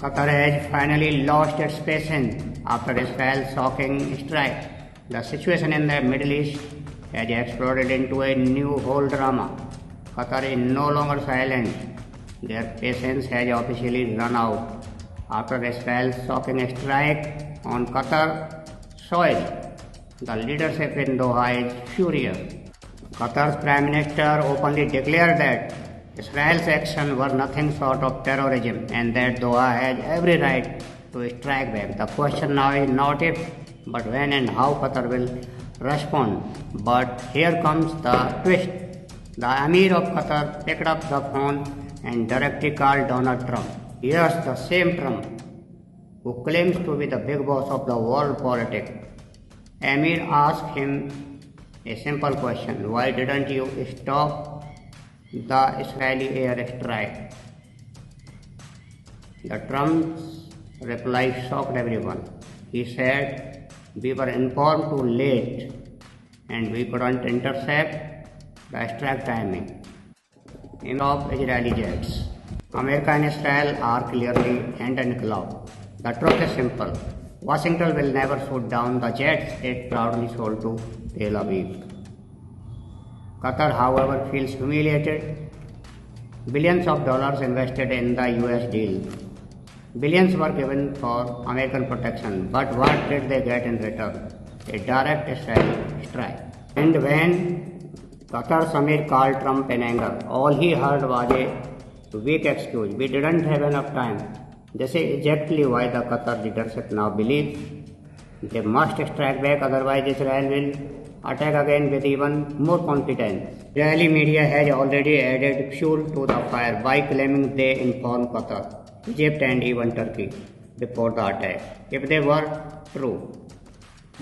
Qatar has finally lost its patience after Israel's shocking strike. The situation in the Middle East has exploded into a new whole drama. Qatar is no longer silent. Their patience has officially run out after Israel's shocking strike on Qatar soil. The leadership in Doha is furious. Qatar's Prime Minister openly declared that Israel's actions were nothing short of terrorism and that Doha has every right to strike back. The question now is not if, but when and how Qatar will respond. But here comes the twist. The Emir of Qatar picked up the phone and directly called Donald Trump. Yes, the same Trump who claims to be the big boss of the world politics. Emir asked him a simple question: why didn't you stop the Israeli airstrike? The Trump's reply shocked everyone. He said, "We were informed too late and we couldn't intercept the strike timing of Israeli jets." America and Israel are clearly hand in glove. The truth is simple. Washington will never shoot down the jets it proudly sold to Tel Aviv. Qatar, however, feels humiliated. Billions of dollars invested in the US deal. Billions were given for American protection, but what did they get in return? A direct Israeli strike. And when Qatar's Emir called Trump in anger, all he heard was a weak excuse: "We didn't have enough time." This is exactly why the Qatar leadership now believes they must strike back, otherwise Israel will attack again with even more confidence. Israeli media has already added fuel to the fire by claiming they informed Qatar, Egypt and even Turkey before the attack. If they were true,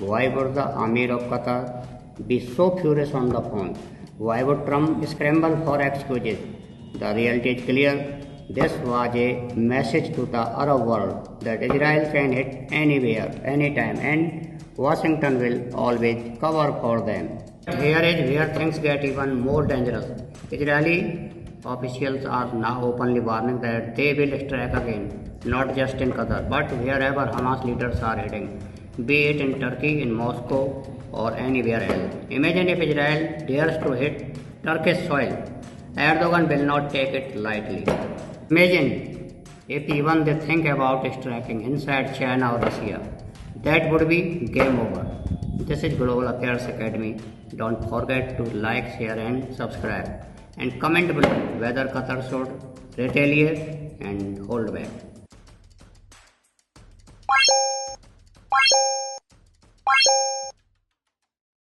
why would the Emir of Qatar be so furious on the phone? Why would Trump scramble for excuses? The reality is clear. This was a message to the Arab world that Israel can hit anywhere, anytime, and Washington will always cover for them. Here is where things get even more dangerous. Israeli officials are now openly warning that they will strike again, not just in Qatar, but wherever Hamas leaders are heading, be it in Turkey, in Moscow, or anywhere else. Imagine if Israel dares to hit Turkish soil. Erdogan will not take it lightly. Imagine if even they think about striking inside China or Russia. That would be game over. This is Global Affairs Academy. Don't forget to like, share and subscribe. And comment below whether Qatar should retaliate and hold back.